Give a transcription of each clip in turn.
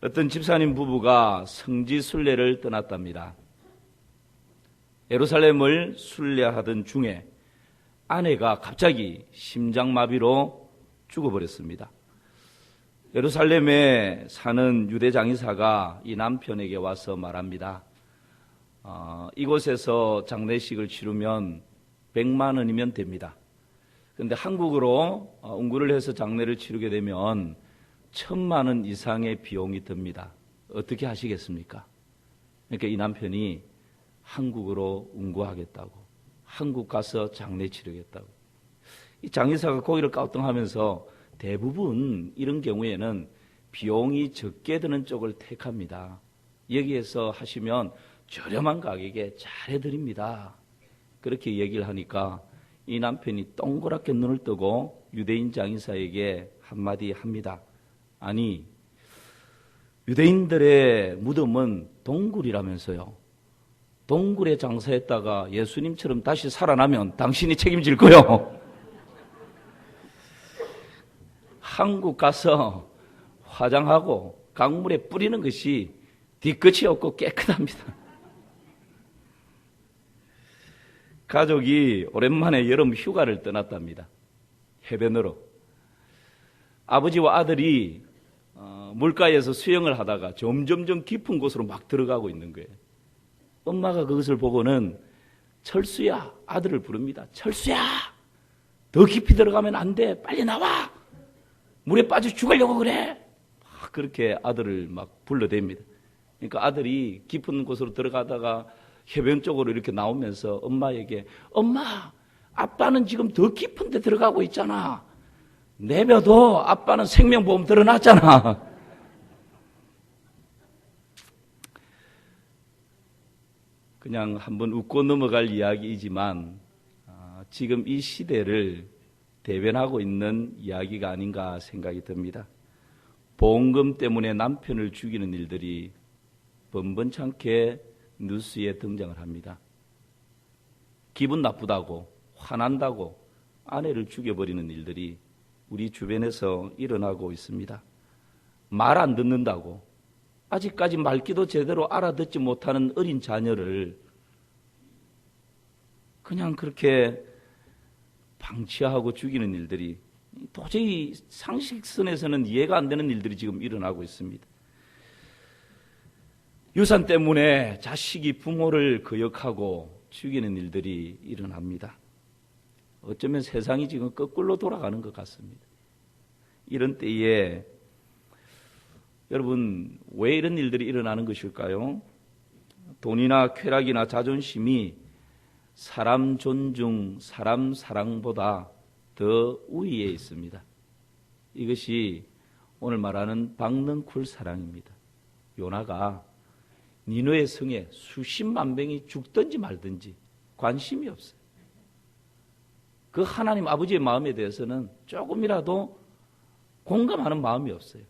어떤 집사님 부부가 성지 순례를 떠났답니다. 예루살렘을 순례하던 중에 아내가 갑자기 심장마비로 죽어버렸습니다. 예루살렘에 사는 유대 장의사가 이 남편에게 와서 말합니다. 이곳에서 장례식을 치르면 100만 원이면 됩니다. 그런데 한국으로 운구를 해서 장례를 치르게 되면 1000만 원 이상의 비용이 듭니다. 어떻게 하시겠습니까? 그러니까 이 남편이 한국으로 운구하겠다고, 한국 가서 장례 치르겠다고. 이 장의사가 고개를 까우뚱하면서 대부분 이런 경우에는 비용이 적게 드는 쪽을 택합니다. 여기에서 하시면 저렴한 가격에 잘 해드립니다. 그렇게 얘기를 하니까 이 남편이 동그랗게 눈을 뜨고 유대인 장의사에게 한마디 합니다. 아니, 유대인들의 무덤은 동굴이라면서요. 동굴에 장사했다가 예수님처럼 다시 살아나면 당신이 책임질 거요. 한국 가서 화장하고 강물에 뿌리는 것이 뒤끝이 없고 깨끗합니다. 가족이 오랜만에 여름 휴가를 떠났답니다. 해변으로. 아버지와 아들이 물가에서 수영을 하다가 점점 깊은 곳으로 막 들어가고 있는 거예요. 엄마가 그것을 보고는 철수야, 아들을 부릅니다. 철수야, 더 깊이 들어가면 안 돼. 빨리 나와. 물에 빠져 죽으려고 그래. 그렇게 아들을 막 불러댑니다. 그러니까 아들이 깊은 곳으로 들어가다가 해변 쪽으로 이렇게 나오면서 엄마에게, 엄마, 아빠는 지금 더 깊은 데 들어가고 있잖아. 내버려, 아빠는 생명보험 들어놨잖아. 그냥 한번 웃고 넘어갈 이야기이지만 지금 이 시대를 대변하고 있는 이야기가 아닌가 생각이 듭니다. 보험금 때문에 남편을 죽이는 일들이 번번찮게 뉴스에 등장을 합니다. 기분 나쁘다고, 화난다고 아내를 죽여버리는 일들이 우리 주변에서 일어나고 있습니다. 말 안 듣는다고, 아직까지 말귀도 제대로 알아듣지 못하는 어린 자녀를 그냥 그렇게 방치하고 죽이는 일들이 도저히 상식선에서는 이해가 안 되는 일들이 지금 일어나고 있습니다. 유산 때문에 자식이 부모를 거역하고 죽이는 일들이 일어납니다. 어쩌면 세상이 지금 거꾸로 돌아가는 것 같습니다. 이런 때에 여러분, 왜 이런 일들이 일어나는 것일까요? 돈이나 쾌락이나 자존심이 사람 존중, 사람 사랑보다 더 우위에 있습니다. 이것이 오늘 말하는 박능쿨 사랑입니다. 요나가 니느웨 성에 수십만 명이 죽든지 말든지 관심이 없어요. 그 하나님 아버지의 마음에 대해서는 조금이라도 공감하는 마음이 없어요.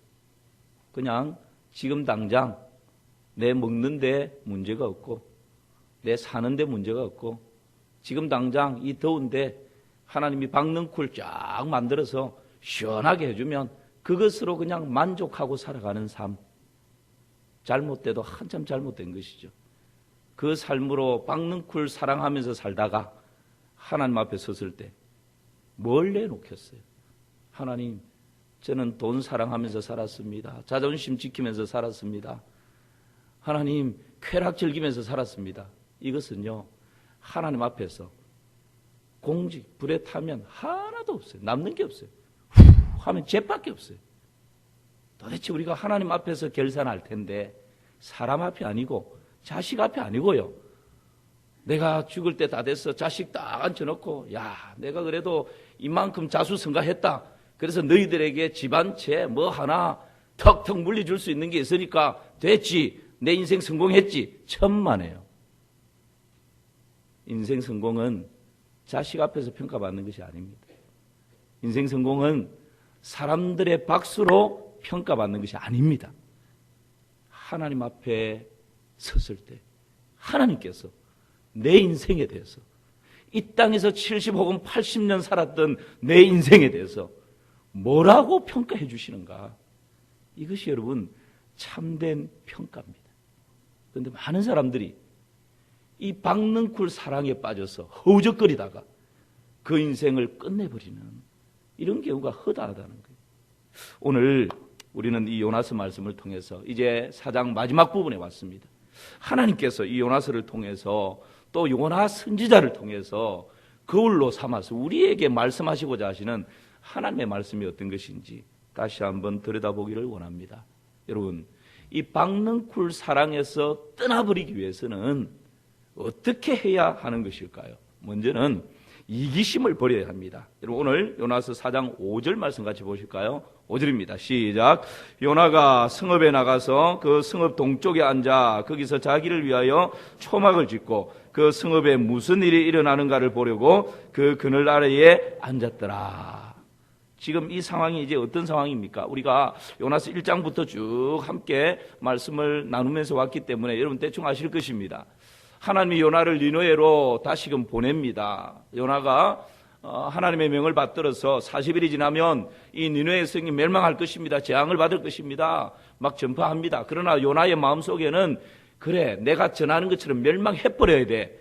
그냥 지금 당장 내 먹는 데 문제가 없고 내 사는 데 문제가 없고 지금 당장 이 더운데 하나님이 박능쿨 쫙 만들어서 시원하게 해주면 그것으로 그냥 만족하고 살아가는 삶. 잘못돼도 한참 잘못된 것이죠. 그 삶으로 박능쿨 사랑하면서 살다가 하나님 앞에 섰을 때 뭘 내놓겠어요? 하나님, 저는 돈 사랑하면서 살았습니다. 자존심 지키면서 살았습니다. 하나님, 쾌락 즐기면서 살았습니다. 이것은요, 하나님 앞에서 공직, 불에 타면 하나도 없어요. 남는 게 없어요. 후 하면 잿밖에 없어요. 도대체 우리가 하나님 앞에서 결산할 텐데 사람 앞이 아니고 자식 앞이 아니고요. 내가 죽을 때 다 됐어. 자식 딱 앉혀놓고 야, 내가 그래도 이만큼 자수성가했다. 그래서 너희들에게 집 한 채 뭐 하나 턱턱 물려줄 수 있는 게 있으니까 됐지. 내 인생 성공했지. 천만에요. 인생 성공은 자식 앞에서 평가받는 것이 아닙니다. 인생 성공은 사람들의 박수로 평가받는 것이 아닙니다. 하나님 앞에 섰을 때 하나님께서 내 인생에 대해서 이 땅에서 70 혹은 80년 살았던 내 인생에 대해서 뭐라고 평가해 주시는가? 이것이 여러분 참된 평가입니다. 그런데 많은 사람들이 이 박능쿨 사랑에 빠져서 허우적거리다가 그 인생을 끝내버리는 이런 경우가 허다하다는 거예요. 오늘 우리는 이 요나서 말씀을 통해서 이제 4장 마지막 부분에 왔습니다. 하나님께서 이 요나서를 통해서 또 요나 선지자를 통해서 거울로 삼아서 우리에게 말씀하시고자 하시는 하나님의 말씀이 어떤 것인지 다시 한번 들여다보기를 원합니다. 여러분, 이 박능쿨 사랑에서 떠나버리기 위해서는 어떻게 해야 하는 것일까요? 먼저는 이기심을 버려야 합니다. 여러분, 오늘 요나서 4장 5절 말씀 같이 보실까요? 5절입니다. 시작. 요나가 성읍에 나가서 그 성읍 동쪽에 앉아 거기서 자기를 위하여 초막을 짓고 그 성읍에 무슨 일이 일어나는가를 보려고 그 그늘 아래에 앉았더라. 지금 이 상황이 이제 어떤 상황입니까? 우리가 요나서 1장부터 쭉 함께 말씀을 나누면서 왔기 때문에 여러분 대충 아실 것입니다. 하나님이 요나를 니느웨로 다시금 보냅니다. 요나가 하나님의 명을 받들어서 40일이 지나면 이 니느웨 성이 멸망할 것입니다. 재앙을 받을 것입니다. 막 전파합니다. 그러나 요나의 마음속에는 그래, 내가 전하는 것처럼 멸망해버려야 돼.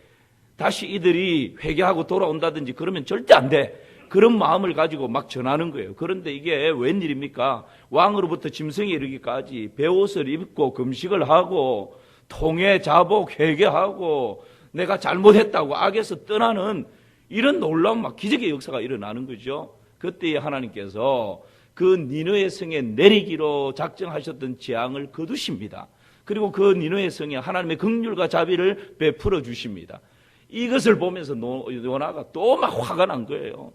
다시 이들이 회개하고 돌아온다든지 그러면 절대 안 돼. 그런 마음을 가지고 막 전하는 거예요. 그런데 이게 웬일입니까? 왕으로부터 짐승에 이르기까지 베옷을 입고 금식을 하고 통회, 자복, 회개하고 내가 잘못했다고 악에서 떠나는 이런 놀라운 막 기적의 역사가 일어나는 거죠. 그때 하나님께서 그 니느웨 성에 내리기로 작정하셨던 재앙을 거두십니다. 그리고 그 니느웨 성에 하나님의 긍휼과 자비를 베풀어 주십니다. 이것을 보면서 요나가 또 막 화가 난 거예요.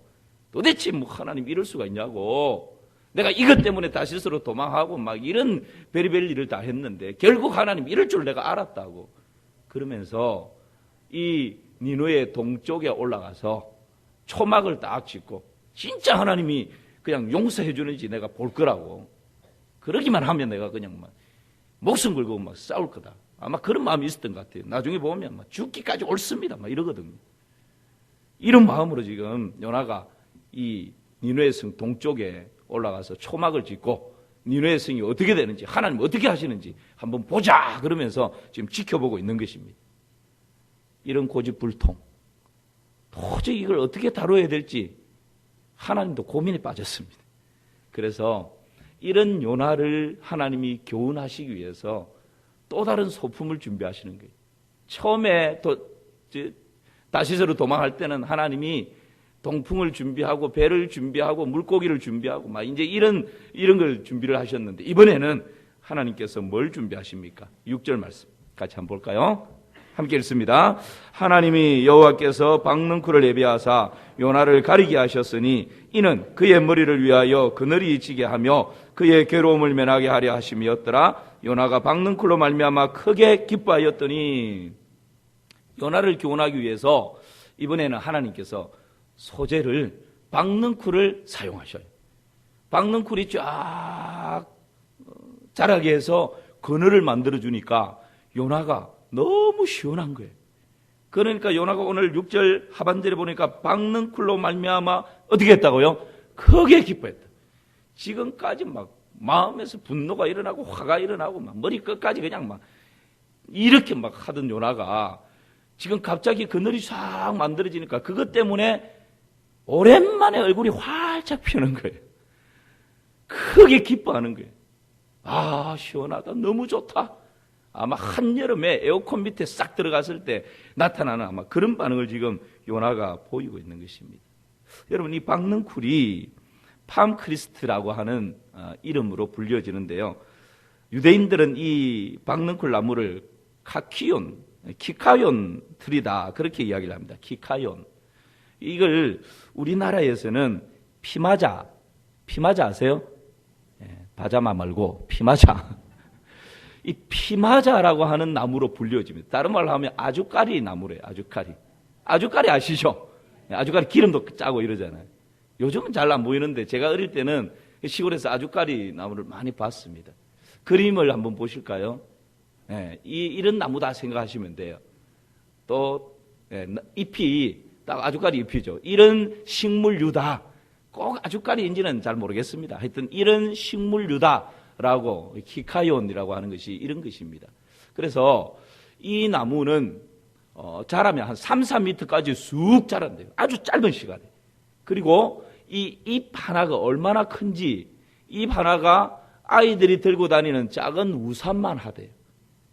도대체 뭐 하나님 이럴 수가 있냐고. 내가 이것 때문에 다시스로 도망하고 막 이런 별의별 일을 다 했는데 결국 하나님 이럴 줄 내가 알았다고. 그러면서 이 니느웨 동쪽에 올라가서 초막을 딱 짓고 진짜 하나님이 그냥 용서해 주는지 내가 볼 거라고. 그러기만 하면 내가 그냥 막 목숨 걸고 막 싸울 거다. 아마 그런 마음이 있었던 것 같아요. 나중에 보면 막 죽기까지 옳습니다. 막 이러거든요. 이런 마음으로 지금 요나가 이 니느웨 성 동쪽에 올라가서 초막을 짓고 니느웨 성이 어떻게 되는지 하나님 어떻게 하시는지 한번 보자 그러면서 지금 지켜보고 있는 것입니다. 이런 고집불통 도저히 이걸 어떻게 다뤄야 될지 하나님도 고민에 빠졌습니다. 그래서 이런 요나를 하나님이 교훈하시기 위해서 또 다른 소품을 준비하시는 거예요. 처음에 다시스로 도망할 때는 하나님이 동풍을 준비하고 배를 준비하고 물고기를 준비하고 막 이제 이런 걸 준비를 하셨는데 이번에는 하나님께서 뭘 준비하십니까? 6절 말씀 같이 한번 볼까요? 함께 읽습니다. 하나님이 여호와께서 박능쿨을 예비하사 요나를 가리게 하셨으니 이는 그의 머리를 위하여 그늘이 지게 하며 그의 괴로움을 면하게 하려 하심이었더라. 요나가 박능쿨로 말미암아 크게 기뻐하였더니 요나를 교훈하기 위해서 이번에는 하나님께서 소재를 박능쿨을 사용하셔요. 박능쿨이 쫙 자라게 해서 그늘을 만들어주니까 요나가 너무 시원한 거예요. 그러니까 요나가 오늘 6절 하반절에 보니까 박능쿨로 말미암아 어떻게 했다고요? 크게 기뻐했다. 지금까지 막 마음에서 분노가 일어나고 화가 일어나고 막 머리 끝까지 그냥 막 이렇게 막 하던 요나가 지금 갑자기 그늘이 싹 만들어지니까 그것 때문에 오랜만에 얼굴이 활짝 피는 거예요. 크게 기뻐하는 거예요. 아, 시원하다. 너무 좋다. 아마 한여름에 에어컨 밑에 싹 들어갔을 때 나타나는 아마 그런 반응을 지금 요나가 보이고 있는 것입니다. 여러분, 이 박능쿨이 팜크리스트라고 하는 이름으로 불려지는데요. 유대인들은 이 박능쿨 나무를 키카yon 트리다 그렇게 이야기를 합니다. 키카yon. 이걸 우리나라에서는 피마자 아세요? 바자마 말고 피마자. 이 피마자라고 하는 나무로 불려집니다. 다른 말로 하면 아주까리 나무래요. 아주까리 아시죠? 아주까리 기름도 짜고 이러잖아요. 요즘은 잘 안 보이는데 제가 어릴 때는 시골에서 아주까리 나무를 많이 봤습니다. 그림을 한번 보실까요? 이런 나무다 생각하시면 돼요. 또 잎이 딱 아주까리 잎이죠. 이런 식물류다. 꼭 아주까리인지는 잘 모르겠습니다. 하여튼 이런 식물류다 나무라고, 키카이온이라고 하는 것이 이런 것입니다. 그래서 이 나무는 자라면 한 3, 4m까지 쑥 자란대요. 아주 짧은 시간에. 그리고 이 잎 하나가 얼마나 큰지, 잎 하나가 아이들이 들고 다니는 작은 우산만 하대요.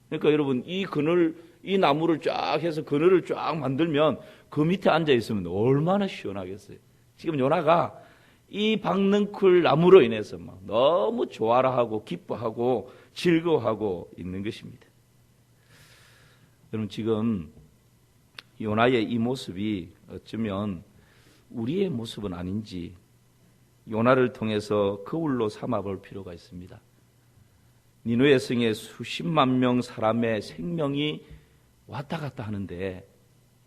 그러니까 여러분, 이 나무를 쫙 해서 그늘을 쫙 만들면 그 밑에 앉아 있으면 얼마나 시원하겠어요. 지금 요나가 이 박능쿨 나무로 인해서 막 너무 좋아라 하고 기뻐하고 즐거워하고 있는 것입니다. 여러분, 지금 요나의 이 모습이 어쩌면 우리의 모습은 아닌지 요나를 통해서 거울로 삼아볼 필요가 있습니다. 니느웨 성에 수십만 명 사람의 생명이 왔다 갔다 하는데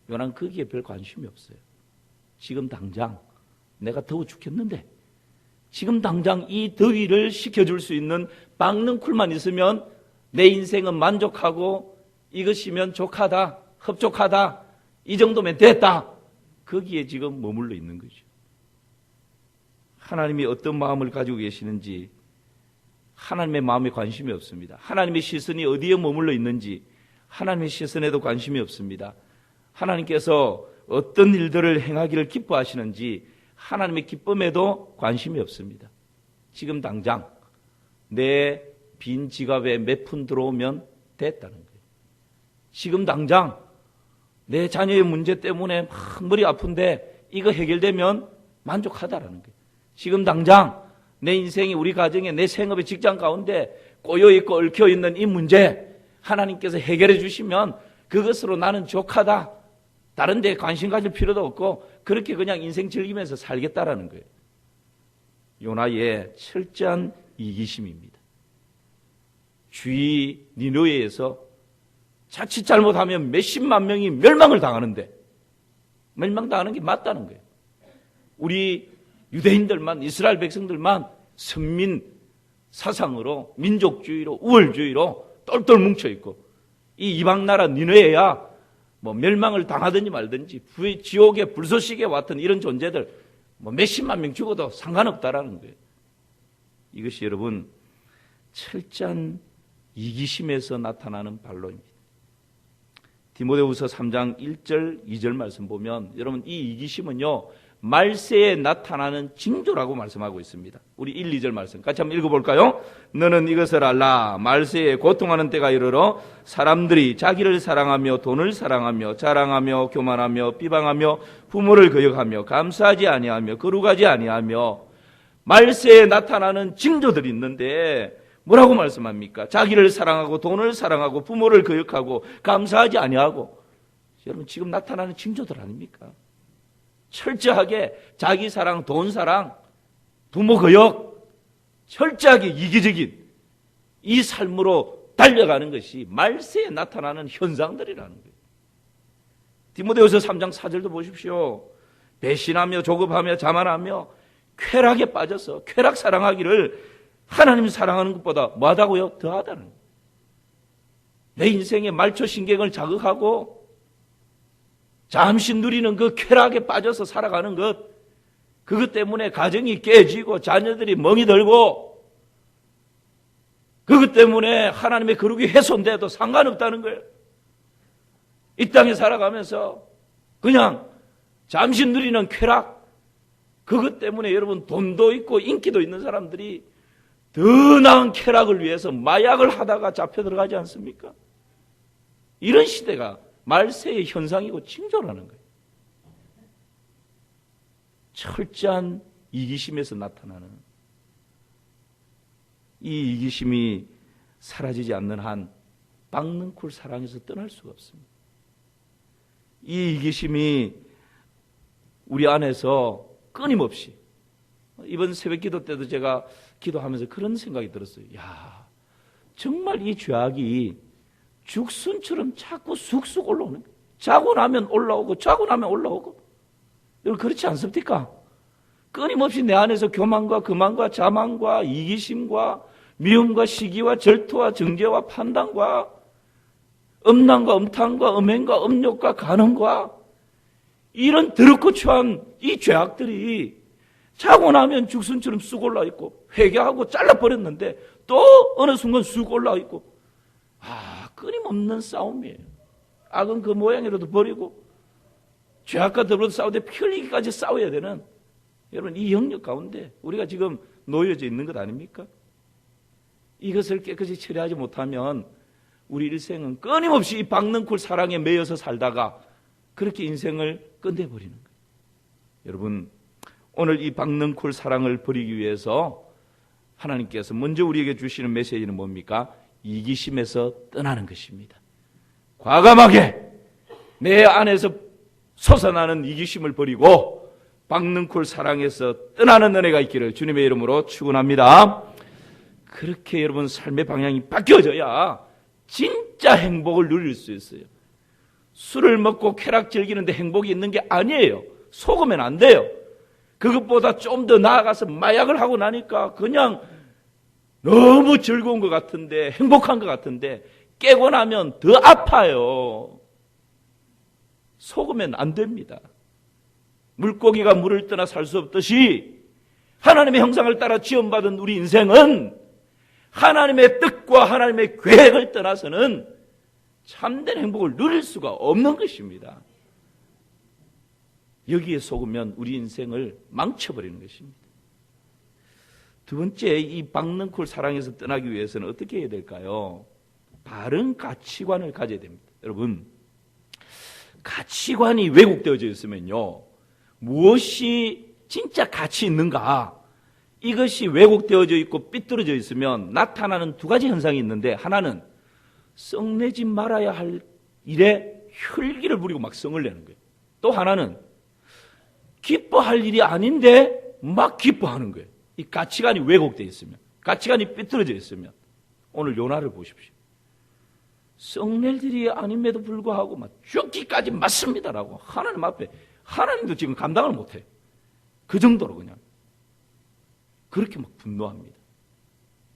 요나는 거기에 별 관심이 없어요. 지금 당장 내가 더워 죽겠는데 지금 당장 이 더위를 식혀줄 수 있는 박능쿨만 있으면 내 인생은 만족하고 이것이면 족하다, 흡족하다, 이 정도면 됐다. 거기에 지금 머물러 있는 거죠. 하나님이 어떤 마음을 가지고 계시는지 하나님의 마음에 관심이 없습니다. 하나님의 시선이 어디에 머물러 있는지 하나님의 시선에도 관심이 없습니다. 하나님께서 어떤 일들을 행하기를 기뻐하시는지 하나님의 기쁨에도 관심이 없습니다. 지금 당장 내 빈 지갑에 몇 푼 들어오면 됐다는 거예요. 지금 당장 내 자녀의 문제 때문에 막 머리 아픈데 이거 해결되면 만족하다라는 거예요. 지금 당장 내 인생이 우리 가정에 내 생업의 직장 가운데 꼬여있고 얽혀있는 이 문제 하나님께서 해결해 주시면 그것으로 나는 족하다. 다른 데 관심 가질 필요도 없고 그렇게 그냥 인생 즐기면서 살겠다라는 거예요. 요나의 철저한 이기심입니다. 주위 니느웨에서 자칫 잘못하면 몇십만 명이 멸망을 당하는데 멸망당하는 게 맞다는 거예요. 우리 유대인들만, 이스라엘 백성들만 선민 사상으로 민족주의로 우월주의로 똘똘 뭉쳐있고 이 이방 나라 니느웨야 뭐 멸망을 당하든지 말든지 지옥의 불쏘시개 같은 이런 존재들 뭐 몇십만 명 죽어도 상관없다라는 거예요. 이것이 여러분 철저한 이기심에서 나타나는 반론입니다. 디모데후서 3장 1절 2절 말씀 보면 여러분 이 이기심은요 말세에 나타나는 징조라고 말씀하고 있습니다. 우리 1, 2절 말씀 같이 한번 읽어볼까요? 너는 이것을 알라. 말세에 고통하는 때가 이르러 사람들이 자기를 사랑하며 돈을 사랑하며 자랑하며 교만하며 비방하며 부모를 거역하며 감사하지 아니하며 거룩하지 아니하며 말세에 나타나는 징조들이 있는데 뭐라고 말씀합니까? 자기를 사랑하고 돈을 사랑하고 부모를 거역하고 감사하지 아니하고 여러분 지금 나타나는 징조들 아닙니까? 철저하게 자기 사랑, 돈 사랑, 부모 거역, 철저하게 이기적인 이 삶으로 달려가는 것이 말세에 나타나는 현상들이라는 거예요. 디모데후서 3장 4절도 보십시오. 배신하며 조급하며 자만하며 쾌락에 빠져서 쾌락 사랑하기를 하나님 사랑하는 것보다 뭐하다고요? 더하다는 거예요. 내 인생의 말초 신경을 자극하고 잠시 누리는 그 쾌락에 빠져서 살아가는 것, 그것 때문에 가정이 깨지고 자녀들이 멍이 들고 그것 때문에 하나님의 거룩이 훼손돼도 상관없다는 거예요. 이 땅에 살아가면서 그냥 잠시 누리는 쾌락, 그것 때문에 여러분 돈도 있고 인기도 있는 사람들이 더 나은 쾌락을 위해서 마약을 하다가 잡혀 들어가지 않습니까? 이런 시대가 말세의 현상이고 징조라는 거예요. 철저한 이기심에서 나타나는 이 이기심이 사라지지 않는 한 박능쿨 사랑에서 떠날 수가 없습니다. 이 이기심이 우리 안에서 끊임없이 이번 새벽기도 때도 제가 기도하면서 그런 생각이 들었어요. 야, 정말 이 죄악이 죽순처럼 자꾸 쑥쑥 올라오는 거예요. 자고 나면 올라오고 자고 나면 올라오고. 여러분 그렇지 않습니까? 끊임없이 내 안에서 교만과 금만과 자만과 이기심과 미움과 시기와 절투와 정죄와 판단과 음란과 음탕과 음행과 음욕과 간음과 이런 더럽고 추한 이 죄악들이 자고 나면 죽순처럼 쑥 올라있고 회개하고 잘라버렸는데 또 어느 순간 쑥 올라와 있고, 끊임없는 싸움이에요. 악은 그 모양이라도 버리고 죄악과 더불어 싸우되 피 흘리기까지 싸워야 되는, 여러분, 이 영역 가운데 우리가 지금 놓여져 있는 것 아닙니까? 이것을 깨끗이 처리하지 못하면 우리 일생은 끊임없이 이 박능쿨 사랑에 매여서 살다가 그렇게 인생을 끝내버리는 거예요. 여러분, 오늘 이 박능쿨 사랑을 버리기 위해서 하나님께서 먼저 우리에게 주시는 메시지는 뭡니까? 이기심에서 떠나는 것입니다. 과감하게 내 안에서 솟아나는 이기심을 버리고 박능쿨 사랑에서 떠나는 은혜가 있기를 주님의 이름으로 축원합니다. 그렇게 여러분 삶의 방향이 바뀌어져야 진짜 행복을 누릴 수 있어요. 술을 먹고 쾌락 즐기는데 행복이 있는 게 아니에요. 속으면 안 돼요. 그것보다 좀 더 나아가서 마약을 하고 나니까 그냥 너무 즐거운 것 같은데, 행복한 것 같은데 깨고 나면 더 아파요. 속으면 안 됩니다. 물고기가 물을 떠나 살 수 없듯이 하나님의 형상을 따라 지원받은 우리 인생은 하나님의 뜻과 하나님의 계획을 떠나서는 참된 행복을 누릴 수가 없는 것입니다. 여기에 속으면 우리 인생을 망쳐버리는 것입니다. 두 번째, 이 박능쿨 사랑에서 떠나기 위해서는 어떻게 해야 될까요? 바른 가치관을 가져야 됩니다. 여러분, 가치관이 왜곡되어져 있으면요, 무엇이 진짜 가치 있는가, 이것이 왜곡되어져 있고 삐뚤어져 있으면 나타나는 두 가지 현상이 있는데, 하나는 썩내지 말아야 할 일에 혈기를 부리고 막 성을 내는 거예요. 또 하나는 기뻐할 일이 아닌데 막 기뻐하는 거예요. 이 가치관이 왜곡되어 있으면, 가치관이 삐뚤어져 있으면. 오늘 요나를 보십시오. 썩낼 일이 아님에도 불구하고 막 죽기까지 맞습니다라고 하나님 앞에, 하나님도 지금 감당을 못해요. 그 정도로 그냥 그렇게 막 분노합니다.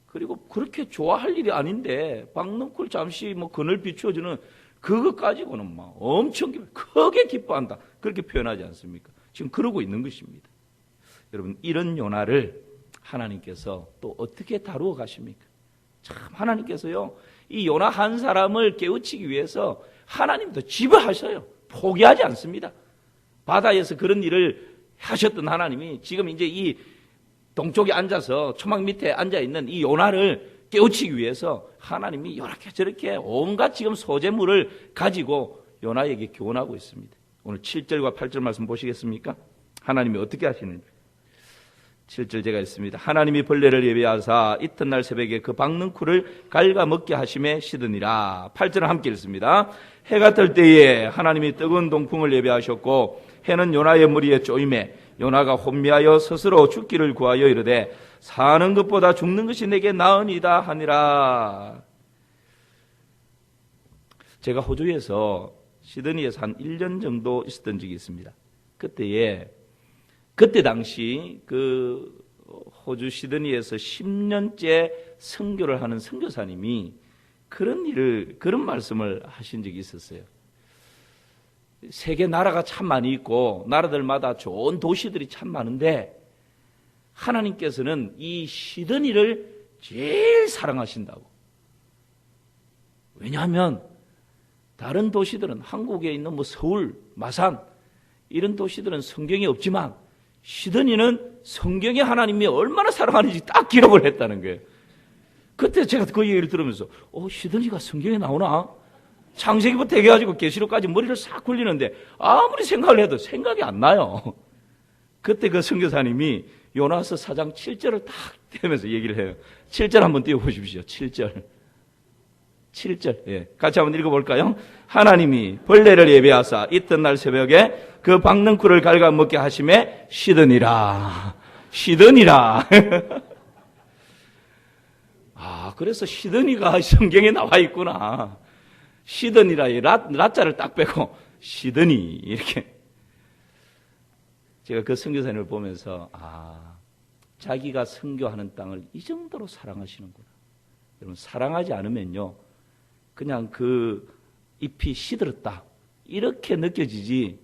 그리고 그렇게 좋아할 일이 아닌데 박능쿨 잠시 뭐 그늘 비추어주는 그것 가지고는 막 엄청 크게 기뻐한다, 그렇게 표현하지 않습니까? 지금 그러고 있는 것입니다. 여러분, 이런 요나를 하나님께서 또 어떻게 다루어 가십니까? 참, 하나님께서요, 이 요나 한 사람을 깨우치기 위해서 하나님도 지배하셔요. 포기하지 않습니다. 바다에서 그런 일을 하셨던 하나님이 지금 이제 이 동쪽에 앉아서 초막 밑에 앉아있는 이 요나를 깨우치기 위해서 하나님이 이렇게 저렇게 온갖 지금 소재물을 가지고 요나에게 교훈하고 있습니다. 오늘 7절과 8절 말씀 보시겠습니까? 하나님이 어떻게 하시는지. 7절 제가 있습니다. 하나님이 벌레를 예비하사 이튿날 새벽에 그 박능쿨을 갉아먹게 하심에 시드니라. 8절은 함께 읽습니다. 해가 뜰 때에 하나님이 뜨거운 동풍을 예비하셨고 해는 요나의 머리에 쪼임에 요나가 혼미하여 스스로 죽기를 구하여 이르되 사는 것보다 죽는 것이 내게 나으니다 하니라. 제가 호주에서 시드니에서 한 1년 정도 있었던 적이 있습니다. 그때 당시 그 호주 시드니에서 10년째 선교를 하는 선교사님이 그런 말씀을 하신 적이 있었어요. 세계 나라가 참 많이 있고 나라들마다 좋은 도시들이 참 많은데 하나님께서는 이 시드니를 제일 사랑하신다고. 왜냐하면 다른 도시들은, 한국에 있는 뭐 서울, 마산 이런 도시들은 성경이 없지만 시드니는 성경에 하나님이 얼마나 사랑하는지 딱 기록을 했다는 거예요. 그때 제가 그 얘기를 들으면서 시드니가 성경에 나오나? 창세기부터 해가지고 계시록까지 머리를 싹 굴리는데 아무리 생각을 해도 생각이 안 나요. 그때 그 선교사님이 요나서 4장 7절을 딱 떼면서 얘기를 해요. 7절 한번 띄워보십시오. 7절. 예. 같이 한번 읽어볼까요? 하나님이 벌레를 예비하사 이튿날 새벽에 그 박능쿨을 갉아먹게 하심에 시드니라. 그래서 시드니가 성경에 나와 있구나. 시드니라, 라자를 딱 빼고 시드니, 이렇게. 제가 그 선교사님을 보면서 자기가 선교하는 땅을 이 정도로 사랑하시는구나. 여러분, 사랑하지 않으면요 그냥 그 잎이 시들었다 이렇게 느껴지지,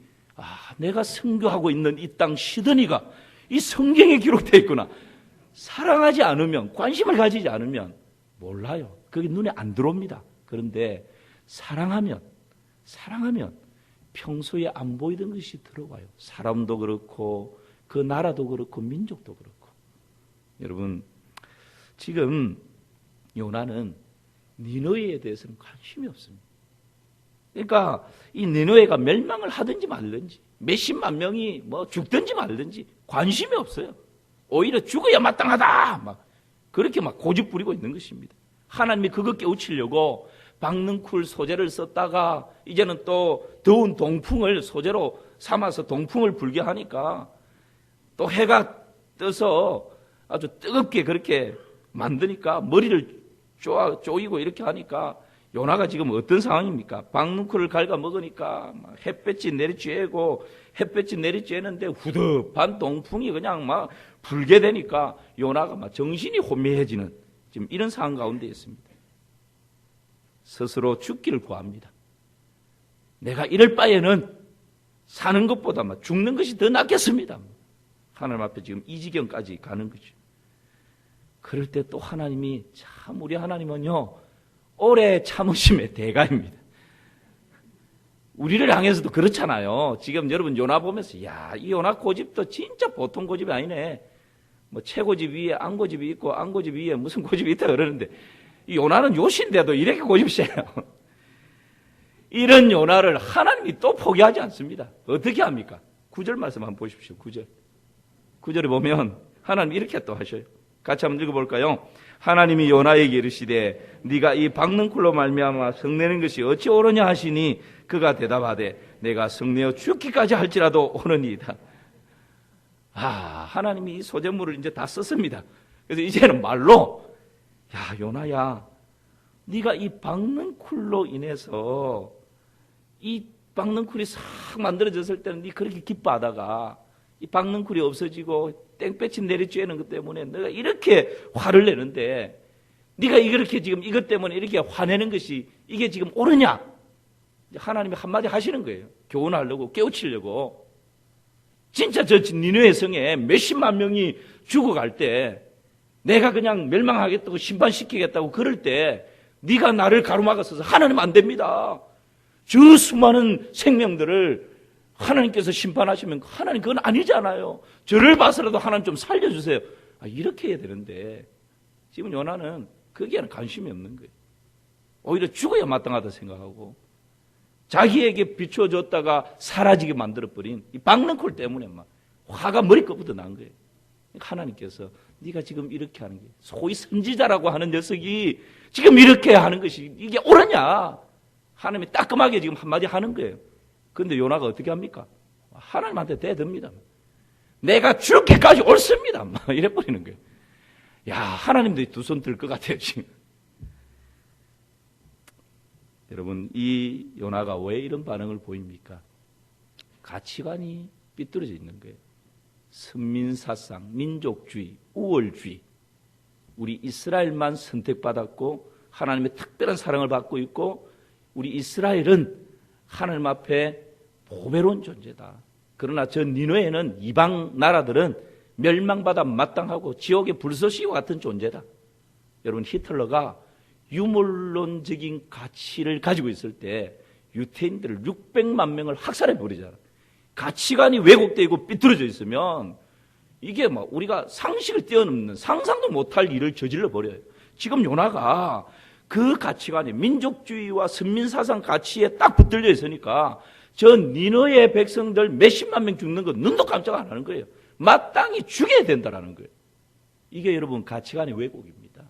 내가 선교하고 있는 이 땅 시드니가 이 성경에 기록되어 있구나, 사랑하지 않으면, 관심을 가지지 않으면 몰라요. 그게 눈에 안 들어옵니다. 그런데 사랑하면 평소에 안 보이던 것이 들어와요. 사람도 그렇고 그 나라도 그렇고 민족도 그렇고. 여러분, 지금 요나는 니느웨에 대해서는 관심이 없습니다. 그러니까 이 니느웨가 멸망을 하든지 말든지 몇십만 명이 뭐 죽든지 말든지 관심이 없어요. 오히려 죽어야 마땅하다 막 그렇게 막 고집 부리고 있는 것입니다. 하나님이 그거 깨우치려고 박능쿨 소재를 썼다가 이제는 또 더운 동풍을 소재로 삼아서 동풍을 불게 하니까 또 해가 떠서 아주 뜨겁게 그렇게 만드니까 머리를 쪼이고 이렇게 하니까 요나가 지금 어떤 상황입니까? 박능쿨을 갉아 먹으니까 햇볕이 내리쬐고 햇볕이 내리쬐는데 후덥한 동풍이 그냥 막 불게 되니까 요나가 막 정신이 혼미해지는 지금 이런 상황 가운데 있습니다. 스스로 죽기를 구합니다. 내가 이럴 바에는 사는 것보다 막 죽는 것이 더 낫겠습니다. 하나님 앞에 지금 이 지경까지 가는 거죠. 그럴 때 또 하나님이 참 우리 하나님은요 오래 참으심의 대가입니다. 우리를 향해서도 그렇잖아요. 지금 여러분 요나 보면서 야, 이 요나 고집도 진짜 보통 고집이 아니네. 뭐 최고집 위에 안고집이 있고 안고집 위에 무슨 고집이 있다 그러는데 이 요나는 요신데도 이렇게 고집이 세요. 이런 요나를 하나님이 또 포기하지 않습니다. 어떻게 합니까? 9절 말씀 한번 보십시오. 9절에 보면 하나님 이렇게 또 하셔요. 같이 한번 읽어볼까요? 하나님이 요나에게 이르시되 네가 이 박능쿨로 말미암아 성내는 것이 어찌 옳으냐 하시니 그가 대답하되 내가 성내어 죽기까지 할지라도 옳으니이다. 하나님이 이 소재물을 이제 다 썼습니다. 그래서 이제는 말로 야 요나야 네가 이 박능쿨로 인해서 이 박능쿨이 싹 만들어졌을 때는 네 그렇게 기뻐하다가 이 박능쿨이 없어지고 땡볕이 내리쬐는 것 때문에 내가 이렇게 화를 내는데 네가 이렇게 지금 이것 때문에 이렇게 화내는 것이 이게 지금 옳으냐? 하나님이 한마디 하시는 거예요. 교훈하려고 깨우치려고. 진짜 저 니느웨 성에 몇십만 명이 죽어갈 때 내가 그냥 멸망하겠다고 심판시키겠다고 그럴 때 네가 나를 가로막아서서 하나님 안 됩니다. 저 수많은 생명들을 하나님께서 심판하시면 하나님 그건 아니잖아요. 저를 봐서라도 하나님 좀 살려주세요. 이렇게 해야 되는데 지금 요나는 거기에는 관심이 없는 거예요. 오히려 죽어야 마땅하다 생각하고 자기에게 비춰줬다가 사라지게 만들어버린 이 박능쿨 때문에 막 화가 머리끝부터 난 거예요. 하나님께서 네가 지금 이렇게 하는 게 소위 선지자라고 하는 녀석이 지금 이렇게 하는 것이 이게 옳으냐? 하나님이 따끔하게 지금 한마디 하는 거예요. 그런데 요나가 어떻게 합니까? 하나님한테 대듭니다. 내가 죽기까지 옳습니다. 이래버리는 거예요. 야, 하나님도 두 손 들 것 같아요, 지금. 여러분, 이 요나가 왜 이런 반응을 보입니까? 가치관이 삐뚤어져 있는 거예요. 선민사상, 민족주의, 우월주의. 우리 이스라엘만 선택받았고 하나님의 특별한 사랑을 받고 있고 우리 이스라엘은 하나님 앞에 보배로운 존재다. 그러나 저 니느웨는 이방 나라들은 멸망받아 마땅하고 지옥의 불서시와 같은 존재다. 여러분 히틀러가 유물론적인 가치를 가지고 있을 때 유태인들을 600만 명을 학살해 버리잖아. 가치관이 왜곡되고 삐뚤어져 있으면 이게 막 우리가 상식을 뛰어넘는 상상도 못할 일을 저질러 버려요. 지금 요나가 그 가치관이 민족주의와 선민사상 가치에 딱 붙들려 있으니까 저 니느웨 백성들 몇십만 명 죽는 거 눈도 깜짝 안 하는 거예요. 마땅히 죽여야 된다라는 거예요. 이게 여러분 가치관의 왜곡입니다.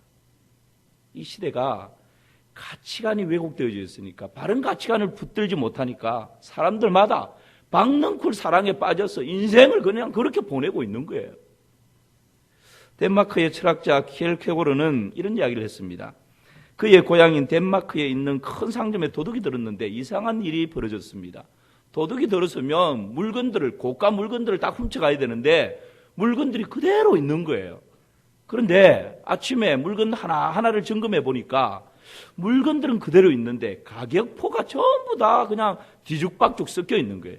이 시대가 가치관이 왜곡되어져 있으니까 바른 가치관을 붙들지 못하니까 사람들마다 박능쿨 사랑에 빠져서 인생을 그냥 그렇게 보내고 있는 거예요. 덴마크의 철학자 키엘케고르는 이런 이야기를 했습니다. 그의 고향인 덴마크에 있는 큰 상점에 도둑이 들었는데 이상한 일이 벌어졌습니다. 도둑이 들었으면 물건들을 고가 물건들을 다 훔쳐가야 되는데 물건들이 그대로 있는 거예요. 그런데 아침에 물건 하나하나를 점검해 보니까 물건들은 그대로 있는데 가격표가 전부 다 그냥 뒤죽박죽 섞여 있는 거예요.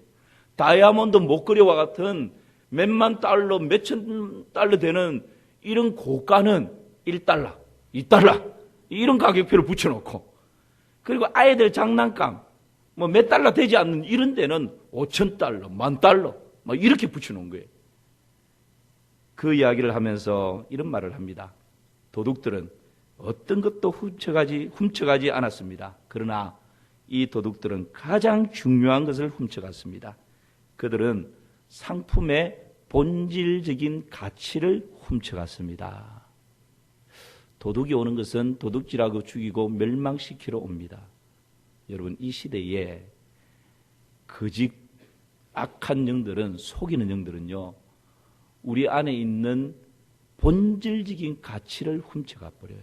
다이아몬드 목걸이와 같은 몇만 달러, 몇천 달러 되는 이런 고가는 1달러, 2달러 이런 가격표를 붙여놓고, 그리고 아이들 장난감 뭐 몇 달러 되지 않는 이런 데는 5,000달러, 10,000달러 막 이렇게 붙여놓은 거예요. 그 이야기를 하면서 이런 말을 합니다. 도둑들은 어떤 것도 훔쳐가지 않았습니다. 그러나 이 도둑들은 가장 중요한 것을 훔쳐갔습니다. 그들은 상품의 본질적인 가치를 훔쳐갔습니다. 도둑이 오는 것은 도둑질하고 죽이고 멸망시키러 옵니다. 여러분, 이 시대에 거짓 악한 영들은, 속이는 영들은요, 우리 안에 있는 본질적인 가치를 훔쳐가 버려요.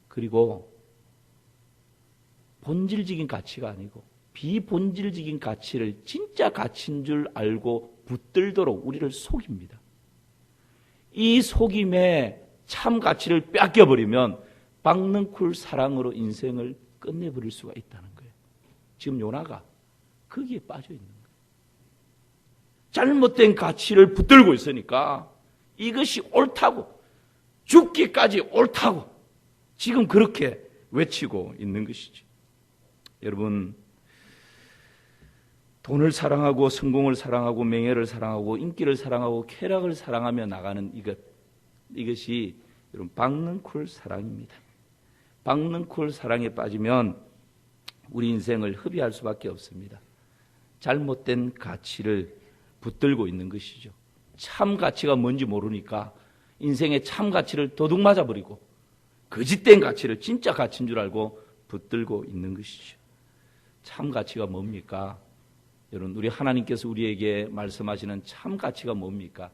그리고 본질적인 가치가 아니고 비본질적인 가치를 진짜 가치인 줄 알고 붙들도록 우리를 속입니다. 이 속임에 참 가치를 뺏겨버리면 박능쿨 사랑으로 인생을 끝내버릴 수가 있다는 거예요. 지금 요나가 거기에 빠져 있는 거예요. 잘못된 가치를 붙들고 있으니까 이것이 옳다고, 죽기까지 옳다고 지금 그렇게 외치고 있는 것이죠. 여러분, 돈을 사랑하고 성공을 사랑하고 명예를 사랑하고 인기를 사랑하고 쾌락을 사랑하며 나가는 이것이 여러분 박능쿨 사랑입니다. 박능쿨 사랑에 빠지면 우리 인생을 허비할 수밖에 없습니다. 잘못된 가치를 붙들고 있는 것이죠. 참 가치가 뭔지 모르니까 인생의 참 가치를 도둑 맞아버리고 거짓된 가치를 진짜 가치인 줄 알고 붙들고 있는 것이죠. 참 가치가 뭡니까? 여러분, 우리 하나님께서 우리에게 말씀하시는 참 가치가 뭡니까?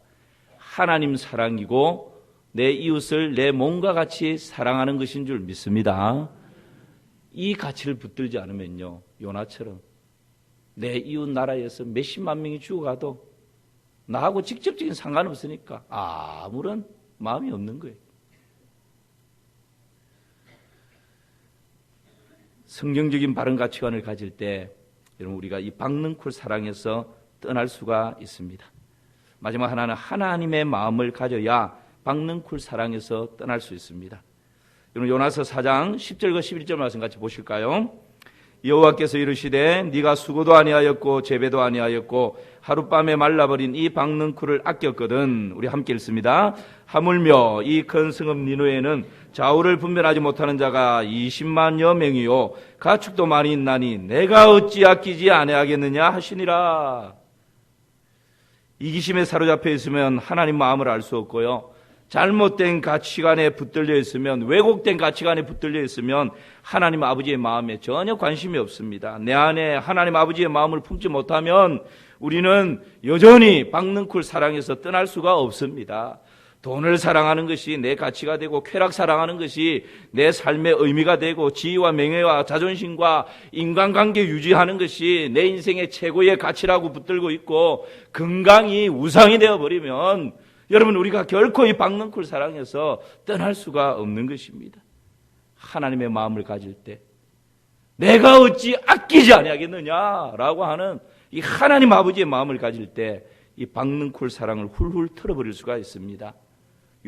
하나님 사랑이고 내 이웃을 내 몸과 같이 사랑하는 것인 줄 믿습니다. 이 가치를 붙들지 않으면요, 요나처럼 내 이웃 나라에서 몇십만 명이 죽어가도 나하고 직접적인 상관없으니까 아무런 마음이 없는 거예요. 성경적인 바른 가치관을 가질 때 여러분, 우리가 이 박능쿨 사랑에서 떠날 수가 있습니다. 마지막 하나는 하나님의 마음을 가져야 박능쿨 사랑에서 떠날 수 있습니다. 여러분, 요나서 4장 10절과 11절 말씀 같이 보실까요? 여호와께서 이르시되 네가 수고도 아니하였고 재배도 아니하였고 하룻밤에 말라버린 이 박능쿨을 아꼈거든. 우리 함께 읽습니다. 하물며 이 큰 성읍 니느웨는 좌우를 분별하지 못하는 자가 20만여 명이요 가축도 많이 있나니 내가 어찌 아끼지 아니하겠느냐 하시니라. 이기심에 사로잡혀 있으면 하나님 마음을 알 수 없고요, 잘못된 가치관에 붙들려 있으면, 왜곡된 가치관에 붙들려 있으면 하나님 아버지의 마음에 전혀 관심이 없습니다. 내 안에 하나님 아버지의 마음을 품지 못하면 우리는 여전히 박능쿨 사랑에서 떠날 수가 없습니다. 돈을 사랑하는 것이 내 가치가 되고 쾌락 사랑하는 것이 내 삶의 의미가 되고 지위와 명예와 자존심과 인간관계 유지하는 것이 내 인생의 최고의 가치라고 붙들고 있고 건강이 우상이 되어버리면 여러분, 우리가 결코 이 박능쿨 사랑에서 떠날 수가 없는 것입니다. 하나님의 마음을 가질 때 내가 어찌 아끼지 아니하겠느냐라고 하는 이 하나님 아버지의 마음을 가질 때 이 박능쿨 사랑을 훌훌 털어버릴 수가 있습니다.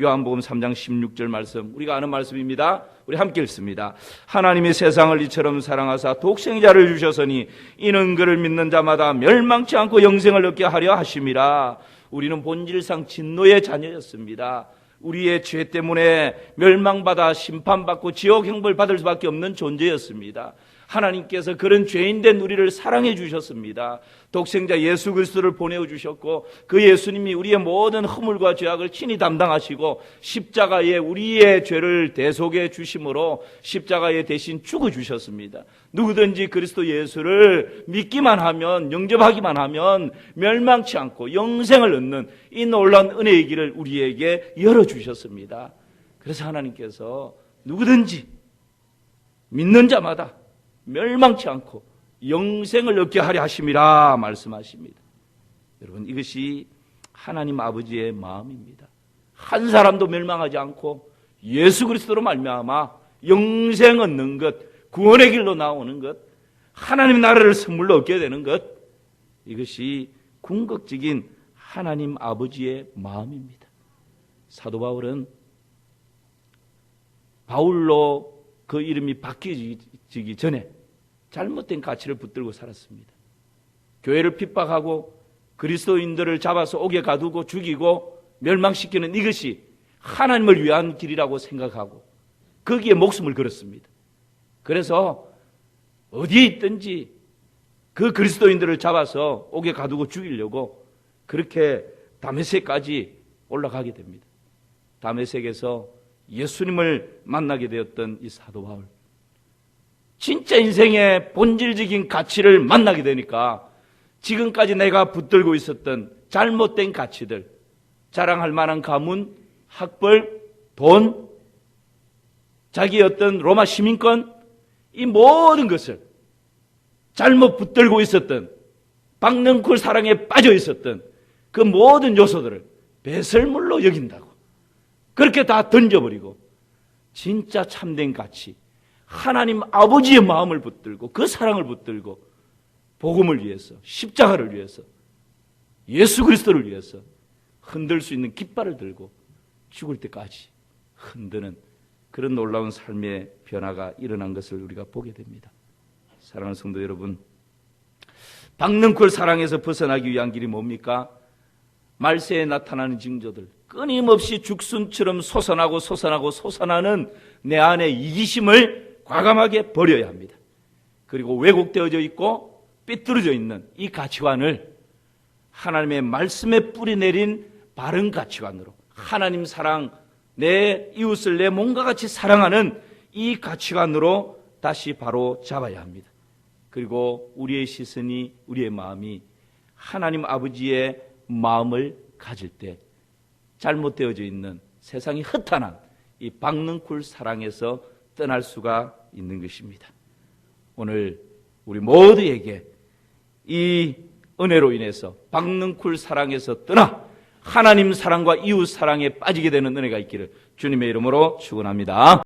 요한복음 3장 16절 말씀, 우리가 아는 말씀입니다. 우리 함께 읽습니다. 하나님이 세상을 이처럼 사랑하사 독생자를 주셨으니 이는 그를 믿는 자마다 멸망치 않고 영생을 얻게 하려 하심이라. 우리는 본질상 진노의 자녀였습니다. 우리의 죄 때문에 멸망받아 심판받고 지옥 형벌 받을 수밖에 없는 존재였습니다. 하나님께서 그런 죄인된 우리를 사랑해 주셨습니다. 독생자 예수 그리스도를 보내어 주셨고 그 예수님이 우리의 모든 허물과 죄악을 친히 담당하시고 십자가에 우리의 죄를 대속해 주심으로 십자가에 대신 죽어 주셨습니다. 누구든지 그리스도 예수를 믿기만 하면, 영접하기만 하면 멸망치 않고 영생을 얻는 이 놀라운 은혜의 길을 우리에게 열어주셨습니다. 그래서 하나님께서 누구든지 믿는 자마다 멸망치 않고 영생을 얻게 하려 하심이라 말씀하십니다. 여러분, 이것이 하나님 아버지의 마음입니다. 한 사람도 멸망하지 않고 예수 그리스도로 말미암아 영생 얻는 것, 구원의 길로 나오는 것, 하나님 나라를 선물로 얻게 되는 것, 이것이 궁극적인 하나님 아버지의 마음입니다. 사도 바울은 바울로 그 이름이 바뀌어지기 전에 잘못된 가치를 붙들고 살았습니다. 교회를 핍박하고 그리스도인들을 잡아서 옥에 가두고 죽이고 멸망시키는 이것이 하나님을 위한 길이라고 생각하고 거기에 목숨을 걸었습니다. 그래서 어디에 있든지 그 그리스도인들을 잡아서 옥에 가두고 죽이려고 그렇게 다메섹까지 올라가게 됩니다. 다메섹에서 예수님을 만나게 되었던 이 사도 바울, 진짜 인생의 본질적인 가치를 만나게 되니까 지금까지 내가 붙들고 있었던 잘못된 가치들, 자랑할 만한 가문, 학벌, 돈, 자기의 어떤 로마 시민권, 이 모든 것을 잘못 붙들고 있었던, 박능쿨 사랑에 빠져 있었던 그 모든 요소들을 배설물로 여긴다고 그렇게 다 던져버리고 진짜 참된 가치, 하나님 아버지의 마음을 붙들고 그 사랑을 붙들고 복음을 위해서, 십자가를 위해서, 예수 그리스도를 위해서 흔들 수 있는 깃발을 들고 죽을 때까지 흔드는 그런 놀라운 삶의 변화가 일어난 것을 우리가 보게 됩니다. 사랑하는 성도 여러분, 박능쿨 사랑에서 벗어나기 위한 길이 뭡니까? 말세에 나타나는 징조들, 끊임없이 죽순처럼 솟아나는 내 안의 이기심을 과감하게 버려야 합니다. 그리고 왜곡되어져 있고 삐뚤어져 있는 이 가치관을 하나님의 말씀에 뿌리내린 바른 가치관으로, 하나님 사랑, 내 이웃을 내 몸과 같이 사랑하는 이 가치관으로 다시 바로 잡아야 합니다. 그리고 우리의 시선이, 우리의 마음이 하나님 아버지의 마음을 가질 때 잘못되어져 있는 세상이 허탄한 이 박능쿨 사랑에서 떠날 수가 있는 것입니다. 오늘 우리 모두에게 이 은혜로 인해서 박능쿨 사랑에서 떠나 하나님 사랑과 이웃 사랑에 빠지게 되는 은혜가 있기를 주님의 이름으로 축원합니다.